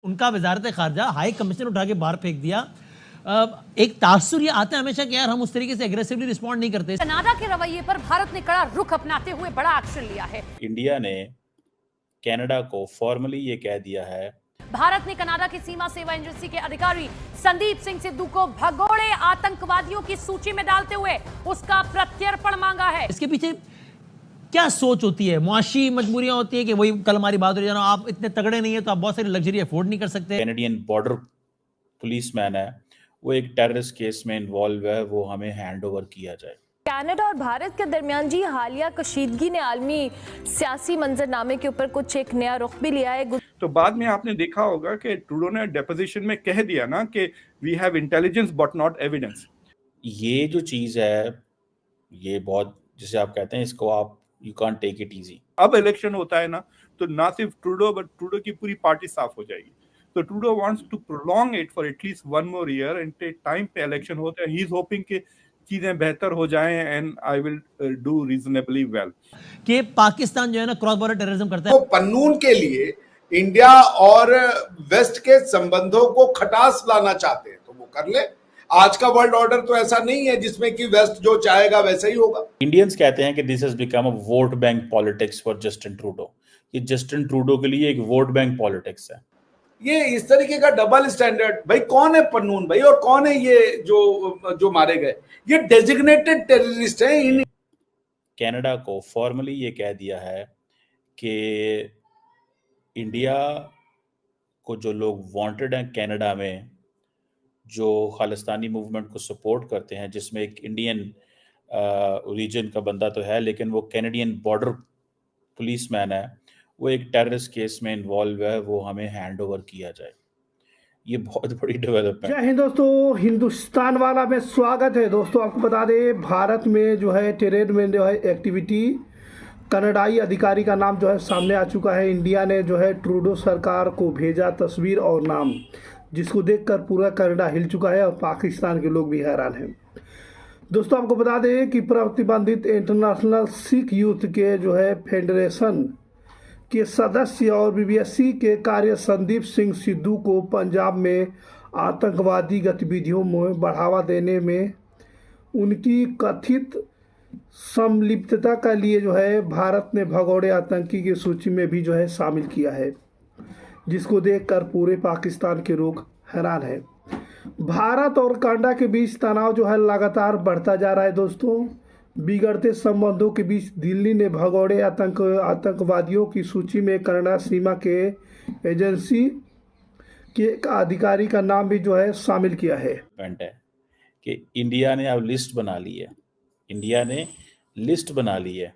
उनका वजारत खारजा high commissioner उठा के बाहर फेंक दिया। एक तासुर ये आता है हमेशा कि यार हम उस तरीके से एग्रेसिवली रिस्पॉन्ड नहीं करते। कनाडा के रवैये पर भारत ने कड़ा रुख अपनाते हुए बड़ा एक्शन लिया है। इंडिया ने कनाडा को फॉर्मली ये कह दिया है, भारत ने कनाडा की सीमा सेवा एजेंसी के अधिकारी संदीप सिंह सिद्धू को भगोड़े आतंकवादियों की सूची में डालते हुए उसका प्रत्यर्पण मांगा है। इसके पीछे क्या सोच होती है? मुआशी मजबूरियां होती है कि वही कल हमारी बात हो जाना, आप इतने तगड़े नहीं है तो आप बहुत सारी लग्जरी अफोर्ड नहीं कर सकते। कैनेडियन बॉर्डर पुलिसमैन है, वो एक टेररिस्ट केस में इन्वॉल्व है, वो हमें हैंड ओवर किया जाए। कनाडा और भारत के दरमियान जी हालिया कशीदगी ने आलमी सियासी मंजरनामे के ऊपर कुछ एक नया रुख भी लिया है। तो बाद में आपने देखा होगा कि ट्रूडो ने डेपोजिशन में कह दिया ना कि we have intelligence but not evidence. ये जो चीज है, ये बहुत, जिसे आप कहते हैं, इसको आप you can't take it easy. अब इलेक्शन होता है ना, तो ना सिर्फ ट्रूडो बट ट्रूडो की पूरी पार्टी साफ हो जाएगी। तो Trudeau wants to prolong it for at least one more year and time पे इलेक्शन होता है। ही इज होपिंग कि चीजें बेहतर हो जाएं and I will do reasonably well. कि पाकिस्तान जो है ना क्रॉस बॉर्डर टेररिज्म करता है। तो पन्नून के लिए इंडिया और वेस्ट के संबंधों को खटास लाना चाहते हैं तो वो कर ले। आज का वर्ल्ड ऑर्डर तो ऐसा नहीं है जिसमें कि वेस्ट जो चाहेगा वैसा ही होगा। इंडियंस कहते हैं कि this has become a vote bank politics for Justin Trudeau. ये जस्टिन ट्रूडो के लिए एक वोट बैंक पॉलिटिक्स है। ये इस तरीके का डबल स्टैंडर्ड, भाई कौन है पन्नून भाई और कौन है ये जो मारे गए? ये डेजिग्नेटेड टेररिस्ट हैं। इन कनाडा को फॉर्मली ये कह दिया है कि इंडिया को जो लोग वांटेड हैं कनाडा में, जो खालिस्तानी मूवमेंट को सपोर्ट करते हैं, जिसमें एक इंडियन ओरिजिन का बंदा तो है लेकिन वो कैनेडियन बॉर्डर पुलिसमैन है, वो एक टेररिस्ट केस में इन्वॉल्व है, वो हमें हैंड ओवर किया जाए। ये बहुत बड़ी डेवलपमेंट। जय हिंद दोस्तों, हिंदुस्तान वाला में स्वागत है। दोस्तों आपको बता दें, भारत में जो है ट्रेड में जो है एक्टिविटी, कनाडाई अधिकारी का नाम जो है सामने आ चुका है। इंडिया ने जो है ट्रूडो सरकार को भेजा तस्वीर और नाम, जिसको देखकर पूरा कनाडा हिल चुका है और पाकिस्तान के लोग भी हैरान हैं। दोस्तों आपको बता दें कि प्रतिबंधित इंटरनेशनल सिख यूथ के जो है फेडरेशन के सदस्य और बीबीएससी के कार्य संदीप सिंह सिद्धू को पंजाब में आतंकवादी गतिविधियों में बढ़ावा देने में उनकी कथित संलिप्तता का लिए जो है भारत ने भगोड़े आतंकी की सूची में भी जो है शामिल किया है, जिसको देखकर पूरे पाकिस्तान के लोग हैरान हैं। भारत और कनाडा के बीच तनाव जो है लगातार बढ़ता जा रहा है। दोस्तों बिगड़ते संबंधों के बीच दिल्ली ने भगोड़े आतंकवादियों की सूची में कनाडा सीमा के एजेंसी के एक अधिकारी का नाम भी जो है शामिल किया है। कि इंडिया ने अब लिस्ट बना ली है, इंडिया ने लिस्ट बना ली है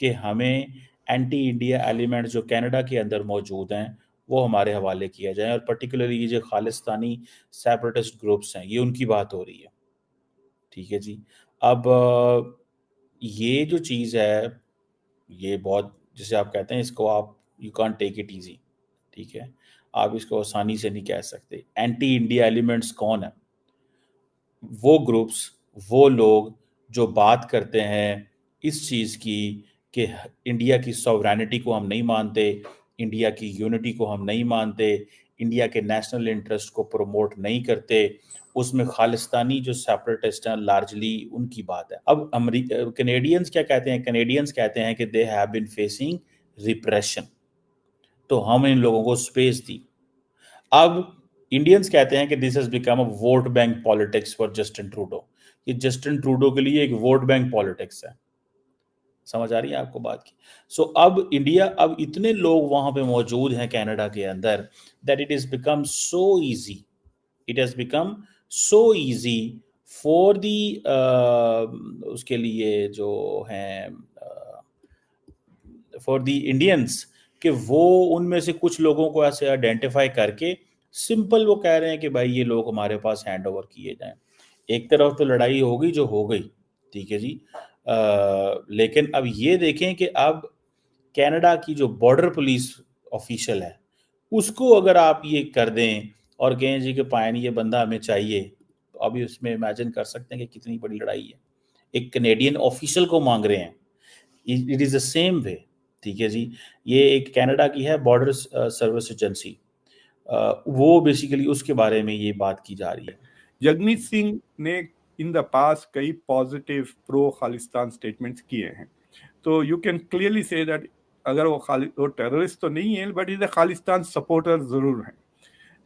कि हमें एंटी इंडिया एलिमेंट जो कनाडा के अंदर मौजूद हैं वो हमारे हवाले किया जाए, और पर्टिकुलरली ये जो खालिस्तानी सेपरेटिस्ट ग्रुप्स हैं, ये उनकी बात हो रही है। ठीक है जी। अब ये जो चीज़ है, ये बहुत, जिसे आप कहते हैं, इसको आप you can't take it easy. ठीक है, आप इसको आसानी से नहीं कह सकते। एंटी इंडिया एलिमेंट्स कौन है? वो ग्रुप्स, वो लोग जो बात करते हैं इस चीज़ की कि इंडिया की सॉवरेनिटी को हम नहीं मानते, इंडिया की यूनिटी को हम नहीं मानते, इंडिया के नेशनल इंटरेस्ट को प्रमोट नहीं करते, उसमें खालिस्तानी जो सेपरेटिस्ट हैं लार्जली उनकी बात है। अब कैनेडियंस क्या कहते हैं? कैनेडियंस कहते हैं कि they have been facing repression, तो हम इन लोगों को स्पेस दी। अब इंडियंस कहते हैं कि this has become a vote bank politics for Justin Trudeau. ये जस्टिन ट्रूडो के लिए एक वोट बैंक पॉलिटिक्स है। समझ आ रही है आपको बात की? सो अब इंडिया, अब इतने लोग वहां पे मौजूद हैं कनाडा के अंदर, that it is become so easy, it has become so easy for the उसके लिए जो हैं फॉर दी इंडियंस, कि वो उनमें से कुछ लोगों को ऐसे आइडेंटिफाई करके सिंपल वो कह रहे हैं कि भाई ये लोग हमारे पास हैंड ओवर किए जाएं। एक तरफ तो लड़ाई हो गई जो हो गई, ठीक है जी। लेकिन अब ये देखें कि अब कनाडा की जो बॉर्डर पुलिस ऑफिशियल है उसको अगर आप ये कर दें और कहें जी कि पायन ये बंदा हमें चाहिए, तो अभी उसमें इमेजिन कर सकते हैं कि कितनी बड़ी लड़ाई है। एक कैनेडियन ऑफिशियल को मांग रहे हैं, it is the same way. ठीक है जी। ये एक कनाडा की है बॉर्डर सर्विस एजेंसी, वो बेसिकली उसके बारे में ये बात की जा रही है। जगमीत सिंह ने इन द पास्ट कई पॉजिटिव प्रो खालिस्तान स्टेटमेंट्स किए हैं, तो you can clearly say that अगर वो टेररिस्ट तो नहीं है but is a Khalistan supporter जरूर हैं।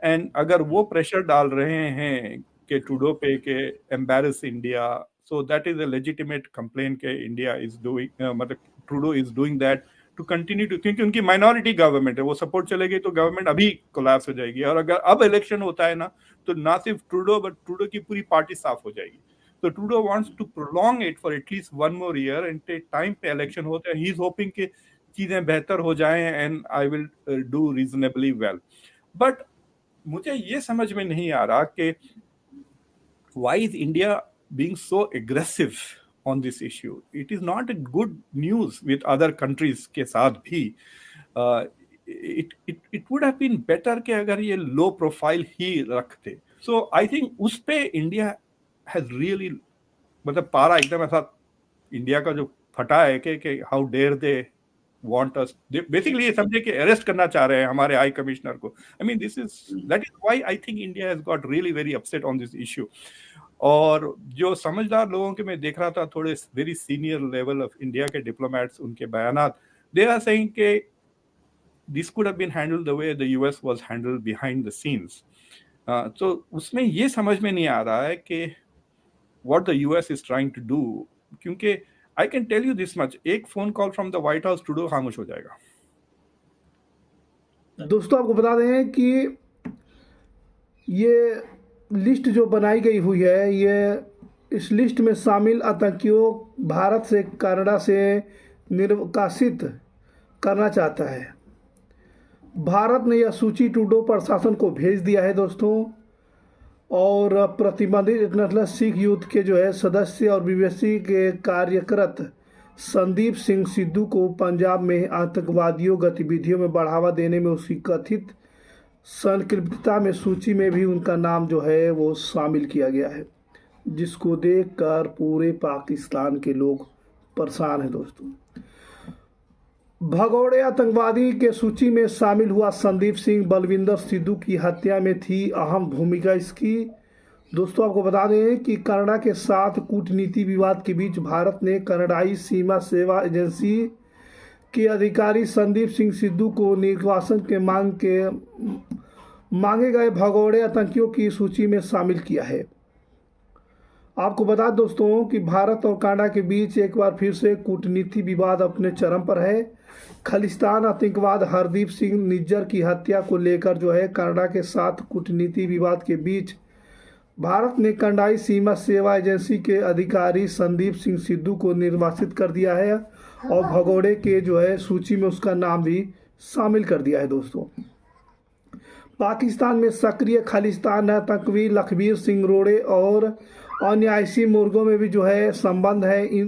एंड अगर वो प्रेशर डाल रहे हैं कि ट्रूडो पे के embarrass India, so that is a legitimate complaint के इंडिया इज डूइंग, मतलब Trudeau is doing that to continue to, क्योंकि उनकी माइनॉरिटी गवर्नमेंट है, वो सपोर्ट चलेगी तो गवर्नमेंट अभी कोलैप्स हो जाएगी। और अगर अब इलेक्शन होता है ना तो ना सिर्फ ट्रूडो बट ट्रूडो की पूरी पार्टी साफ हो जाएगी। तो Trudeau wants to prolong it for at least one more year and time पे इलेक्शन होता है, ही इज होपिंग कि चीजें बेहतर हो जाएं and I will do reasonably well. But मुझे ये समझ में नहीं आ रहा कि why is India being so aggressive on this issue. It is not a good news with other countries के साथ भी। It would have been better कि अगर ये लो प्रोफाइल ही रखते। सो आई थिंक उस पे इंडिया हैज रियली, मतलब पारा एकदम ऐसा इंडिया का जो फटा है कि how dare they want us, basically ये समझे कि अरेस्ट करना चाह रहे हैं हमारे हाई कमिश्नर को। I mean this is, that is why I think India has got really very upset on this issue। और जो समझदार लोगों के मैं देख रहा था, थोड़े very senior level of India के डिप्लोमेट्स, उनके बयानात, they are saying कि this could have been handled the way the US was handled behind the scenes। तो उसमें ये समझ में नहीं आ रहा है कि what the US is trying to do, क्योंकि I can tell you this much, एक phone call from the white house Trudeau खामोश हो जाएगा। दोस्तों आपको बता दें कि ये लिस्ट जो बनाई गई हुई है, ये इस लिस्ट में शामिल आतंकियों भारत से कनाडा से निष्कासित करना चाहता है। भारत ने यह सूची ट्रूडो प्रशासन को भेज दिया है दोस्तों। और प्रतिबंधित इंटरनेशनल सिख यूथ के जो है सदस्य और बीबीसी के कार्यरत संदीप सिंह सिद्धू को पंजाब में आतंकवादियों गतिविधियों में बढ़ावा देने में उसकी कथित संलिप्तता में सूची में भी उनका नाम जो है वो शामिल किया गया है, जिसको देखकर पूरे पाकिस्तान के लोग परेशान हैं दोस्तों। भगोड़े आतंकवादी के सूची में शामिल हुआ संदीप सिंह बलविंदर सिद्धू की हत्या में थी अहम भूमिका इसकी। दोस्तों आपको बता दें कि कनाडा के साथ कूटनीति विवाद के बीच भारत ने कनाडाई सीमा सेवा एजेंसी के अधिकारी संदीप सिंह सिद्धू को निर्वासन के मांगे गए भगोड़े आतंकियों की सूची में शामिल किया है। आपको बता दोस्तों कि भारत और कनाडा के बीच एक बार फिर से कूटनीति विवाद अपने चरम पर है। खालिस्तान आतंकवाद हरदीप सिंह निज्जर की हत्या को लेकर जो है कनाडा के साथ कूटनीति विवाद के बीच भारत ने कनाडाई सीमा सेवा एजेंसी के अधिकारी संदीप सिंह सिद्धू को निर्वासित कर दिया है और भगोड़े के जो है सूची में उसका नाम भी शामिल कर दिया है दोस्तों। पाकिस्तान में सक्रिय खालिस्तान आतंकवादी लखबीर सिंह रोड़े और अन्य आईसी मुर्गों में भी जो है संबंध है।